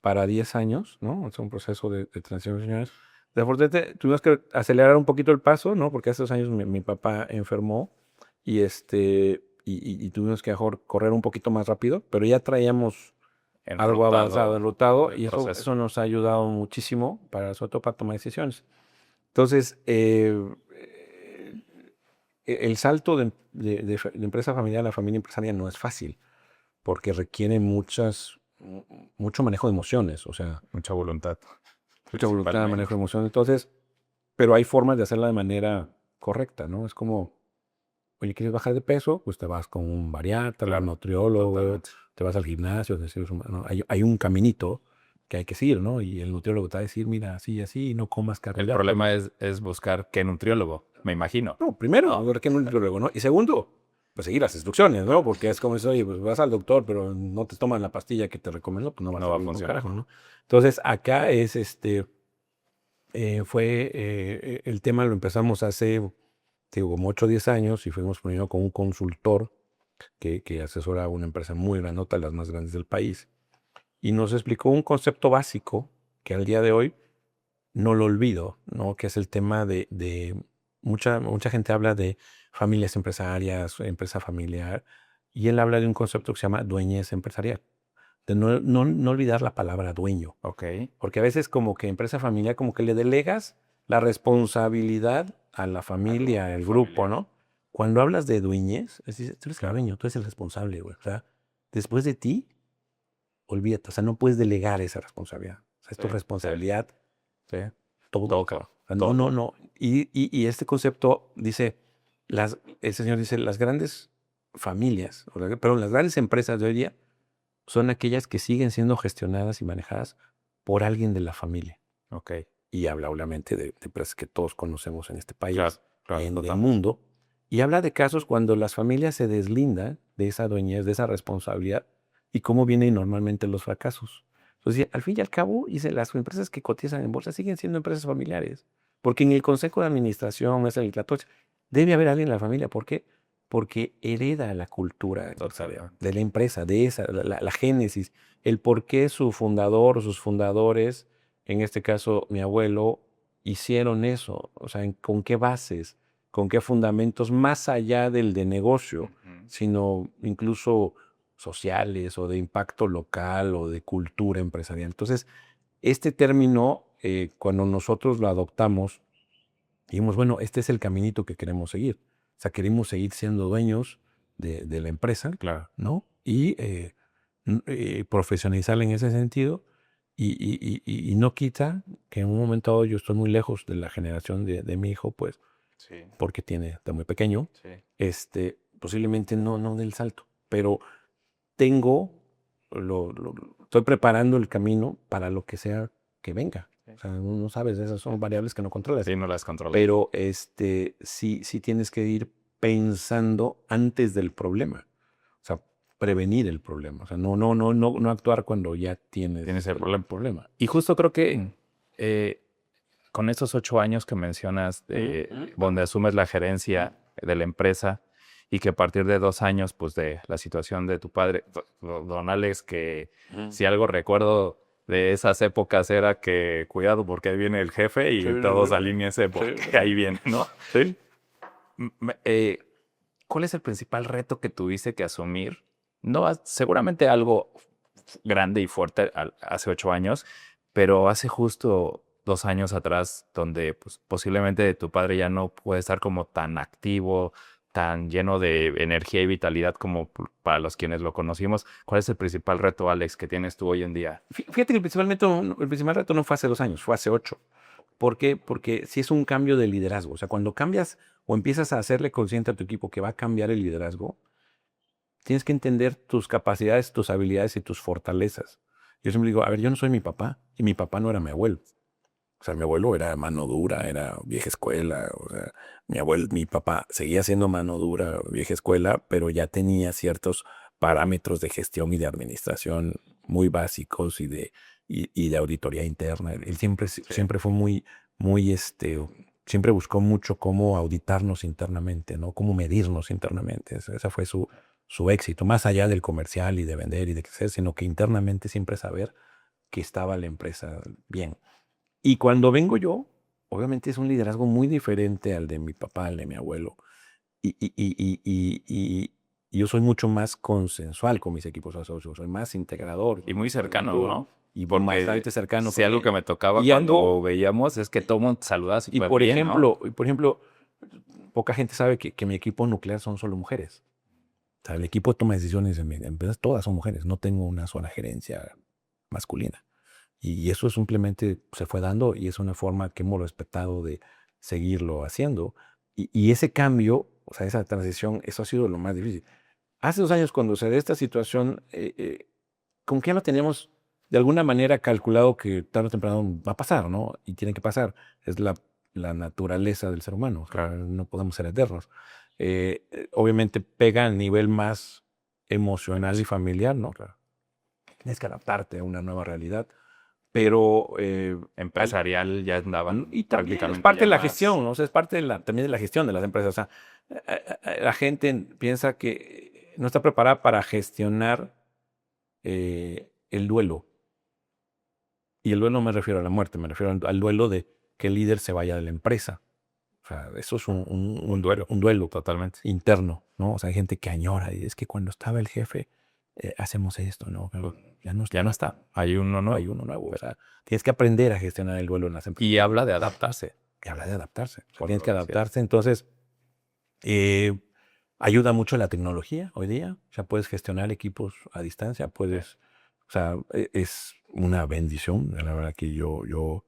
para 10 años, ¿no? Es un proceso de transición, señores. Desafortunadamente tuvimos que acelerar un poquito el paso, ¿no? Porque hace 2 años mi papá enfermó y y tuvimos que mejor correr un poquito más rápido, pero ya traíamos algo avanzado, enrutado, y eso nos ha ayudado muchísimo sobre todo para tomar decisiones. Entonces, el salto de empresa familiar a la familia empresaria no es fácil, porque requiere mucho manejo de emociones, o sea, Mucha voluntad. mucha voluntad, manejo de emociones. Entonces, pero hay formas de hacerla de manera correcta, ¿no? Es como, oye, ¿quieres bajar de peso? Pues te vas con un bariatra, un nutriólogo, te vas al gimnasio, ¿no? Hay un caminito que hay que seguir, ¿no? Y el nutriólogo te va a decir, mira, así y así, no comas carbohidratos. El problema es buscar qué nutriólogo, me imagino. No, primero, ver qué nutriólogo, ¿no? Y segundo, pues seguir las instrucciones, ¿no? Porque es como eso, oye, pues vas al doctor, pero no te toman la pastilla que te recomendó, pues no va a funcionar, carajo, ¿no? Entonces, acá es el tema lo empezamos hace, como 8 o 10 años y fuimos primero con un consultor que asesora a una empresa muy grandota, las más grandes del país, y nos explicó un concepto básico que al día de hoy no lo olvido, ¿no? Que es el tema de mucha gente habla de familias empresarias, empresa familiar, y él habla de un concepto que se llama dueñez empresarial. De no olvidar la palabra dueño. Ok. Porque a veces como que empresa familiar, como que le delegas la responsabilidad a la familia, al grupo, ¿no? Cuando hablas de dueñez, es decir, tú eres el dueño, tú eres el responsable, güey. O sea, después de ti, olvídate. O sea, no puedes delegar esa responsabilidad. O sea, es tu responsabilidad. Sí. Todo. O sea, no. Y este concepto dice, el señor dice, las grandes familias, perdón, las grandes empresas de hoy día son aquellas que siguen siendo gestionadas y manejadas por alguien de la familia. Ok. Y habla obviamente de empresas que todos conocemos en este país, Claro, en el mundo. Y habla de casos cuando las familias se deslindan de esa dueñez, de esa responsabilidad, y cómo vienen normalmente los fracasos. Entonces, al fin y al cabo, dice, las empresas que cotizan en bolsa siguen siendo empresas familiares. Porque en el consejo de administración, debe haber alguien en la familia. ¿Por qué? Porque hereda la cultura de la empresa, de esa, la génesis, el por qué su fundador o sus fundadores, en este caso mi abuelo, hicieron eso. O sea, ¿con qué bases? ¿Con qué fundamentos? Más allá del de negocio, sino incluso sociales o de impacto local o de cultura empresarial. Entonces, este término, cuando nosotros lo adoptamos, dijimos, bueno, este es el caminito que queremos seguir. O sea, queremos seguir siendo dueños de la empresa, Claro. ¿no? Y profesionalizarla en ese sentido. Y no quita que en un momento dado yo estoy muy lejos de la generación de mi hijo, pues, porque está muy pequeño, posiblemente no dé el salto, pero estoy preparando el camino para lo que sea que venga. O sea, no sabes, esas son variables que no controlas. Sí, no las controlas. Pero sí tienes que ir pensando antes del problema. O sea, prevenir el problema. O sea, no actuar cuando ya tienes el problema. Y justo creo que con estos 8 años que mencionas, donde asumes la gerencia de la empresa y que a partir de 2 años, pues de la situación de tu padre, don Alex, que si algo recuerdo, de esas épocas era que cuidado porque ahí viene el jefe y Sí, todos sí, alíñense porque ahí viene, ¿no? sí. ¿Cuál es el principal reto que tuviste que asumir? No, seguramente algo grande y fuerte hace 8 años, pero hace justo 2 años atrás, donde pues, posiblemente tu padre ya no puede estar como tan activo, tan lleno de energía y vitalidad como para los quienes lo conocimos. ¿Cuál es el principal reto, Alex, que tienes tú hoy en día? Fíjate que el principal reto no fue hace 2 años, fue hace 8. ¿Por qué? Porque sí es un cambio de liderazgo. O sea, cuando cambias o empiezas a hacerle consciente a tu equipo que va a cambiar el liderazgo, tienes que entender tus capacidades, tus habilidades y tus fortalezas. Yo siempre digo, a ver, yo no soy mi papá y mi papá no era mi abuelo. O sea, mi abuelo era mano dura, era vieja escuela. O sea, mi papá seguía siendo mano dura, vieja escuela, pero ya tenía ciertos parámetros de gestión y de administración muy básicos y de auditoría interna. Él siempre fue muy, siempre buscó mucho cómo auditarnos internamente, ¿no? Cómo medirnos internamente. Ese fue su éxito, más allá del comercial y de vender y de crecer, sino que internamente siempre saber que estaba la empresa bien. Y cuando vengo yo, obviamente es un liderazgo muy diferente al de mi papá, al de mi abuelo. Y yo soy mucho más consensual con mis equipos asociados, soy más integrador. Y muy cercano, ¿no? Y Porque bastante cercano. si algo que me tocaba y cuando algo- veíamos es que todo mundo te saludaba y súper por bien, ¿no? ejemplo, poca gente sabe que mi equipo nuclear son solo mujeres. O sea, el equipo de toma de decisiones en mi empresa, todas son mujeres, no tengo una sola gerencia masculina. Y eso simplemente se fue dando y es una forma que hemos respetado de seguirlo haciendo. Y ese cambio, o sea, esa transición, eso ha sido lo más difícil. Hace 2 años, cuando se da esta situación, como que ya lo teníamos de alguna manera calculado que tarde o temprano va a pasar, ¿no? Y tiene que pasar. Es la naturaleza del ser humano. Claro, no podemos ser eternos. Obviamente pega a nivel más emocional y familiar, ¿no? Claro. Tienes que adaptarte a una nueva realidad. Pero Empresarial ya andaban y también es prácticamente parte ya de la más- gestión, ¿no? O sea, es parte también de la gestión de las empresas. O sea, la gente piensa que no está preparada para gestionar el duelo. Y el duelo no me refiero a la muerte, me refiero al duelo de que el líder se vaya de la empresa. O sea, eso es un duelo Totalmente. interno, ¿no? O sea, hay gente que añora y es que cuando estaba el jefe hacemos esto, ¿no? Pero Ya no está. Hay uno nuevo. hay uno nuevo. O sea, tienes que aprender a gestionar el duelo en las empresas. Y habla de adaptarse. Y habla de adaptarse. O sea, Por tienes que lo que adaptarse. Entonces, ayuda mucho la tecnología hoy día. O sea, puedes gestionar equipos a distancia, puedes, o sea, es una bendición. La verdad que yo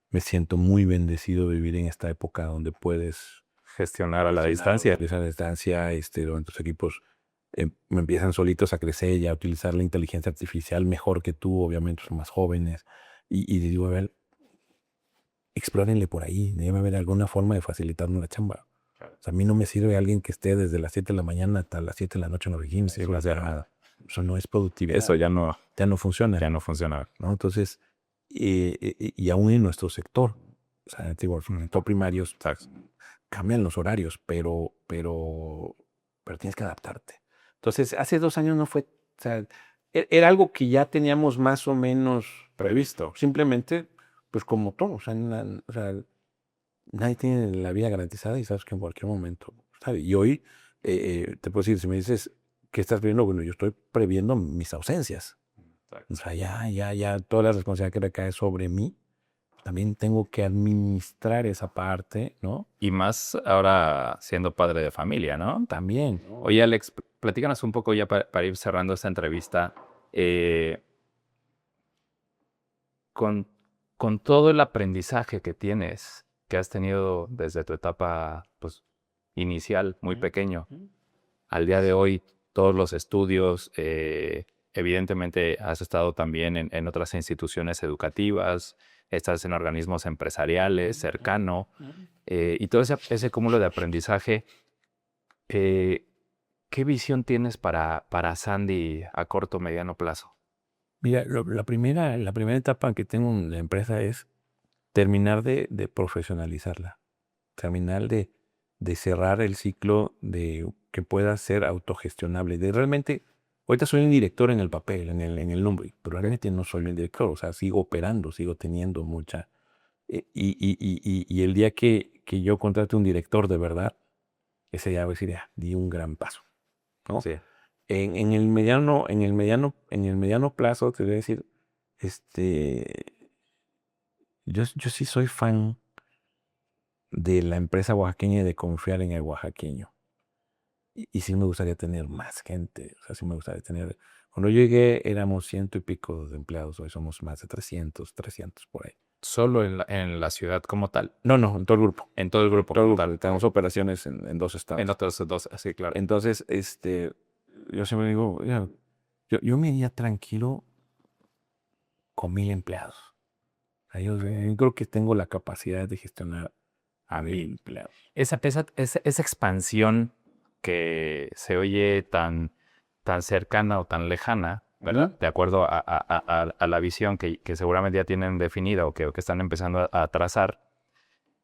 me siento muy bendecido de vivir en esta época donde puedes Gestionar a la distancia. a la distancia, donde tus equipos empiezan solitos a crecer y a utilizar la inteligencia artificial mejor que tú, obviamente son más jóvenes. Y digo, a ver, explórenle por ahí, debe haber alguna forma de facilitarnos la chamba. Claro. O sea, a mí no me sirve alguien que esté desde las 7 de la mañana hasta las 7 de la noche en la oficina. Sí, Eso no claro. hace nada. Eso no es productividad. Eso ya no Ya no funciona. ¿No? Entonces, y aún en nuestro sector, o sea, digo, en el sector primario, cambian los horarios, pero tienes que adaptarte. Entonces, hace 2 años no fue, o sea, era algo que ya teníamos más o menos previsto. Simplemente, pues como todo, o sea, nadie tiene la vida garantizada y sabes que en cualquier momento, ¿sabe? Y hoy, te puedo decir, si me dices, ¿qué estás previendo? Bueno, yo estoy previendo mis ausencias. O sea, ya, toda la responsabilidad que recae sobre mí, también tengo que administrar esa parte, ¿no? Y más ahora siendo padre de familia, ¿no? También. Oye, Alex, platícanos un poco ya para ir cerrando esta entrevista. Con, con todo el aprendizaje que tienes, que has tenido desde tu etapa pues, inicial, muy pequeño, al día de hoy, todos los estudios, evidentemente has estado también en otras instituciones educativas, estás en organismos empresariales, cercano, y todo ese cúmulo de aprendizaje, ¿qué visión tienes para Sandy a corto o mediano plazo? Mira, la primera etapa que tengo en la empresa es terminar de profesionalizarla, terminar de cerrar el ciclo de que pueda ser autogestionable, de realmente Ahorita soy un director en el papel, en el nombre, pero realmente no soy un director. O sea, sigo operando, sigo teniendo mucha... Y el día que yo contrate un director de verdad, ese día voy a decir, ya, di un gran paso, ¿no? Sí. En el mediano plazo te voy a decir, yo sí soy fan de la empresa oaxaqueña y de confiar en el oaxaqueño. Y sí me gustaría tener más gente, o sea, sí me gustaría tener... Cuando yo llegué éramos 100 y pico de empleados, hoy somos más de 300 por ahí. Solo en la ciudad como tal. No, en todo el grupo. En todo el grupo Todo el como grupo. tal. Tenemos operaciones en 2 estados. En otros dos, sí, claro. Entonces, yo siempre digo, "Mira, yo me iría tranquilo con 1,000 empleados. O sea, yo creo que tengo la capacidad de gestionar a 1,000 empleados. Esa expansión que se oye tan cercana o tan lejana, ¿verdad? Ujú. De acuerdo a la visión que seguramente ya tienen definida o que están empezando a trazar.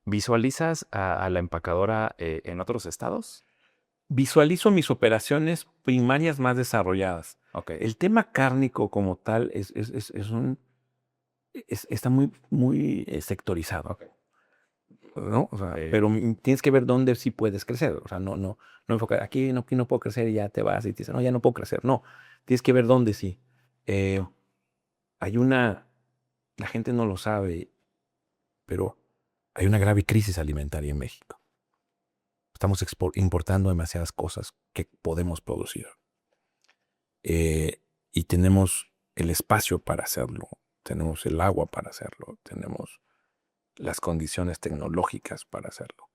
¿Visualizas a la empacadora en otros estados? Visualizo mis operaciones primarias más desarrolladas. Ok. El tema cárnico como tal está muy sectorizado. Ok. ¿No? O sea, pero tienes que ver dónde sí puedes crecer. O sea, no enfocar, aquí no puedo crecer y ya te vas y te dicen, no, ya no puedo crecer. No, tienes que ver dónde sí. La gente no lo sabe, pero hay una grave crisis alimentaria en México. Estamos importando demasiadas cosas que podemos producir. Y tenemos el espacio para hacerlo, tenemos el agua para hacerlo, tenemos las condiciones tecnológicas para hacerlo.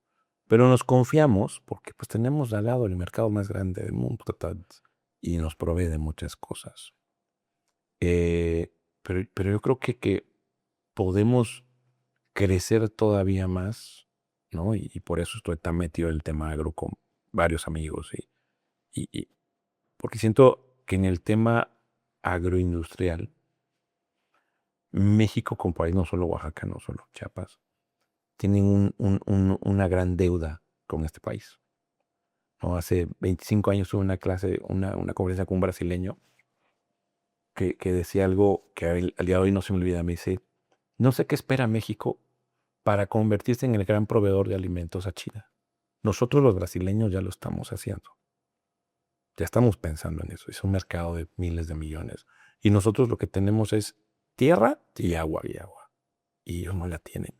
Pero nos confiamos porque pues tenemos al lado el mercado más grande del mundo y nos provee de muchas cosas. Pero yo creo que podemos crecer todavía más, ¿no? Y por eso estoy tan metido en el tema agro con varios amigos. Porque siento que en el tema agroindustrial, México como país, no solo Oaxaca, no solo Chiapas, tienen una gran deuda con este país. ¿No? Hace 25 años tuve una conferencia con un brasileño que decía algo que al día de hoy no se me olvida. Me dice, no sé qué espera México para convertirse en el gran proveedor de alimentos a China. Nosotros los brasileños ya lo estamos haciendo. Ya estamos pensando en eso. Es un mercado de miles de millones. Y nosotros lo que tenemos es tierra y agua. Y ellos no la tienen.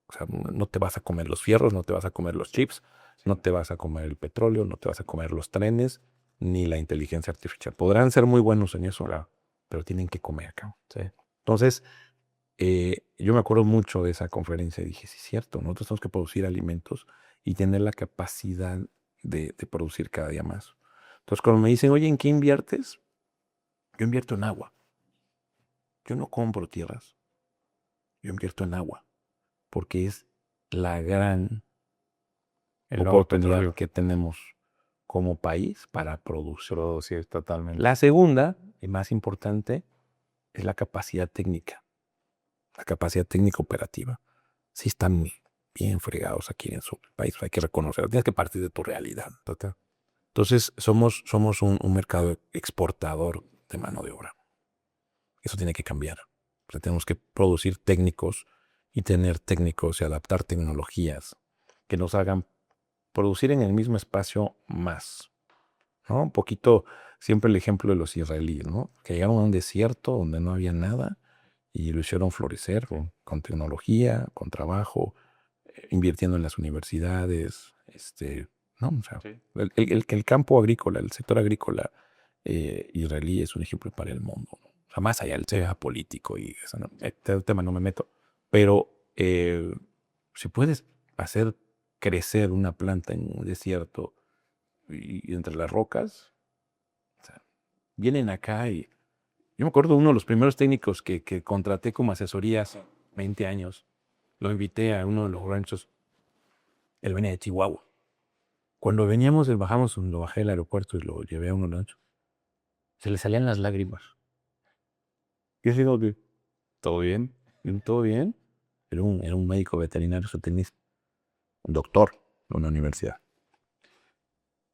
O sea, no te vas a comer los fierros, no te vas a comer los chips, no te vas a comer el petróleo, no te vas a comer los trenes, ni la inteligencia artificial. Podrán ser muy buenos en eso, pero tienen que comer acá. Sí. Entonces, yo me acuerdo mucho de esa conferencia y dije, sí, es cierto, nosotros tenemos que producir alimentos y tener la capacidad de producir cada día más. Entonces, cuando me dicen, oye, ¿en qué inviertes? Yo invierto en agua. Yo no compro tierras. Yo invierto en agua. Porque es la gran oportunidad que tenemos como país para producir. Producir totalmente. La segunda, y más importante, es la capacidad técnica. La capacidad técnica operativa. Sí están bien fregados aquí en su país, hay que reconocerlo. Tienes que partir de tu realidad. Total. Entonces, somos un mercado exportador de mano de obra. Eso tiene que cambiar. O sea, tenemos que producir técnicos y tener técnicos y adaptar tecnologías que nos hagan producir en el mismo espacio más, ¿no? Un poquito, siempre el ejemplo de los israelíes, ¿no? Que llegaron a un desierto donde no había nada y lo hicieron florecer con tecnología, con trabajo, invirtiendo en las universidades, ¿no? O sea, Sí. el campo agrícola, el sector agrícola israelí es un ejemplo para el mundo, ¿no? O sea, más allá del tema político y eso, ¿no? Este tema no me meto, pero si puedes hacer crecer una planta en un desierto y entre las rocas, o sea, vienen acá y yo me acuerdo uno de los primeros técnicos que contraté como asesoría hace 20 años, lo invité a uno de los ranchos, él venía de Chihuahua. Cuando veníamos, lo bajé del aeropuerto y lo llevé a uno rancho, se le salían las lágrimas. ¿Qué ha sido? ¿Todo bien? ¿Todo bien? Era un médico veterinario zootecnista, un doctor de una universidad.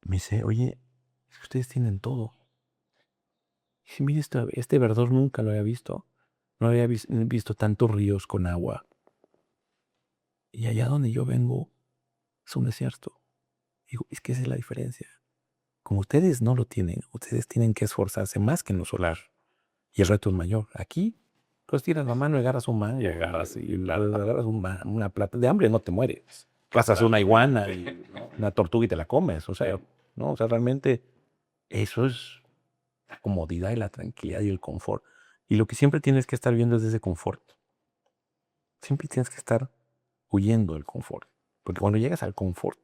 Me dice, oye, es que ustedes tienen todo. Dice, mira, este verdor nunca lo había visto. No había visto tantos ríos con agua. Y allá donde yo vengo es un desierto. Digo, es que esa es la diferencia. Como ustedes no lo tienen, ustedes tienen que esforzarse más que en lo solar. Y el reto es mayor. Aquí, pues tiras la mano y agarras un mango, y agarras una plata. De hambre no te mueres. Cazas una iguana y una tortuga y te la comes. O sea, ¿no? O sea, realmente eso es la comodidad y la tranquilidad y el confort. Y lo que siempre tienes que estar viendo es ese confort. Siempre tienes que estar huyendo del confort. Porque cuando llegas al confort,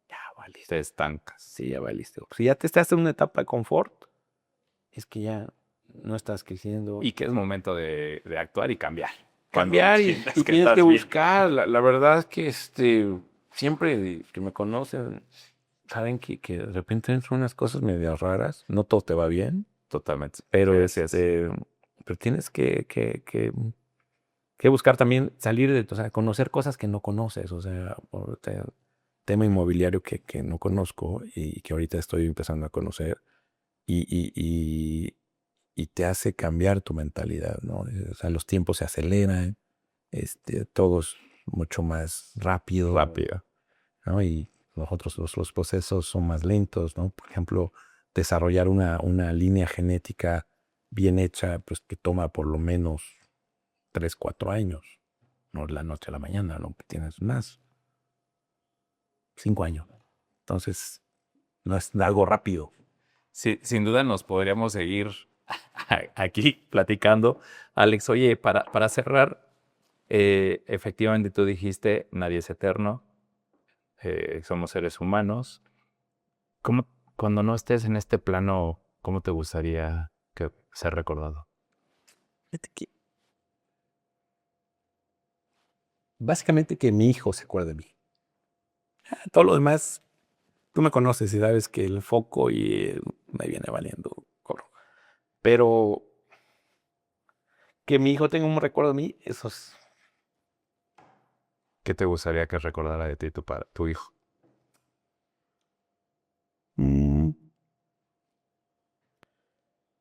ya valiste. Te estancas. Sí, ya valiste. Si ya te estás en una etapa de confort, es que ya no estás creciendo. Y que es momento de actuar y cambiar. Cambiar y Sientes que tienes estás que bien. buscar. La verdad es que siempre que me conocen, saben que de repente entran unas cosas medio raras. No todo te va bien, Totalmente. pero, Gracias. pero tienes que buscar también salir o sea, conocer cosas que no conoces. O sea, tema inmobiliario que no conozco y que ahorita estoy empezando a conocer. Y te hace cambiar tu mentalidad, ¿no? O sea, los tiempos se aceleran, todo es mucho más rápido, ¿no? Y los procesos son más lentos, ¿no? Por ejemplo, desarrollar una línea genética bien hecha, pues que toma por lo menos 3, 4 años, no de la noche a la mañana, ¿no? Tienes más, 5 años. Entonces, no es algo rápido. Sí, sin duda nos podríamos seguir aquí platicando. Alex, oye, para cerrar, efectivamente tú dijiste, nadie es eterno, somos seres humanos. Cuando no estés en este plano, ¿cómo te gustaría ser recordado? Fíjate que básicamente que mi hijo se acuerde de mí. Todo lo demás, tú me conoces y sabes que el foco me viene valiendo gorro. Pero que mi hijo tenga un recuerdo de mí, eso es. ¿Qué te gustaría que recordara de ti tu hijo?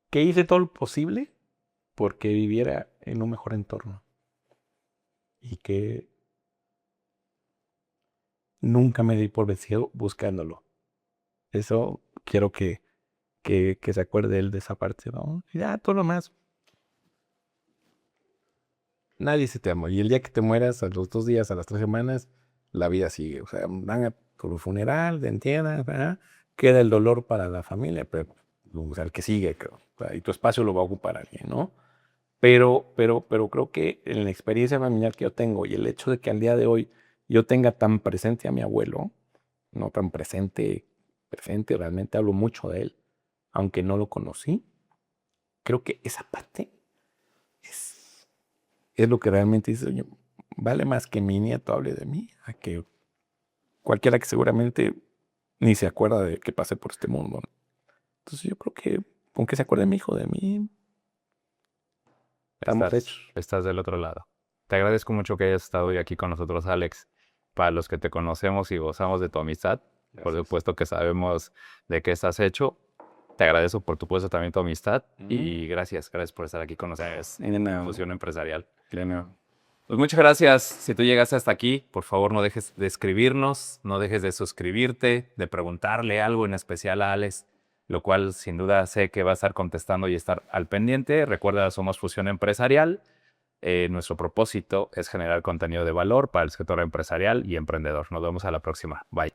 Que hice todo lo posible porque viviera en un mejor entorno. Y que nunca me di por vencido buscándolo. Eso quiero que se acuerde él de esa parte, ¿no? Y ya, todo lo más. Nadie se te ama. Y el día que te mueras, a los 2 días, a las 3 semanas, la vida sigue. O sea, van a tu funeral, te entierran, ¿verdad? Queda el dolor para la familia, pero o sea, el que sigue, creo. O sea, y tu espacio lo va a ocupar alguien, ¿no? Pero creo que en la experiencia familiar que yo tengo y el hecho de que al día de hoy yo tenga tan presente a mi abuelo, no tan presente, realmente hablo mucho de él, aunque no lo conocí, creo que esa parte es lo que realmente dice, oye, vale más que mi nieto hable de mí, a que cualquiera que seguramente ni se acuerda de que pasé por este mundo, ¿no? Entonces yo creo que con que se acuerde mi hijo de mí, estamos hechos. Estás del otro lado. Te agradezco mucho que hayas estado hoy aquí con nosotros, Alex. Para los que te conocemos y gozamos de tu amistad, por supuesto que sabemos de qué estás hecho. Te agradezco, por supuesto, también tu amistad. Y gracias por estar aquí con nosotros en Fusión Empresarial. Pues muchas gracias. Si tú llegaste hasta aquí, por favor no dejes de escribirnos, no dejes de suscribirte, de preguntarle algo en especial a Alex, lo cual sin duda sé que va a estar contestando y estar al pendiente. Recuerda, somos Fusión Empresarial. Nuestro propósito es generar contenido de valor para el sector empresarial y emprendedor. Nos vemos a la próxima. Bye.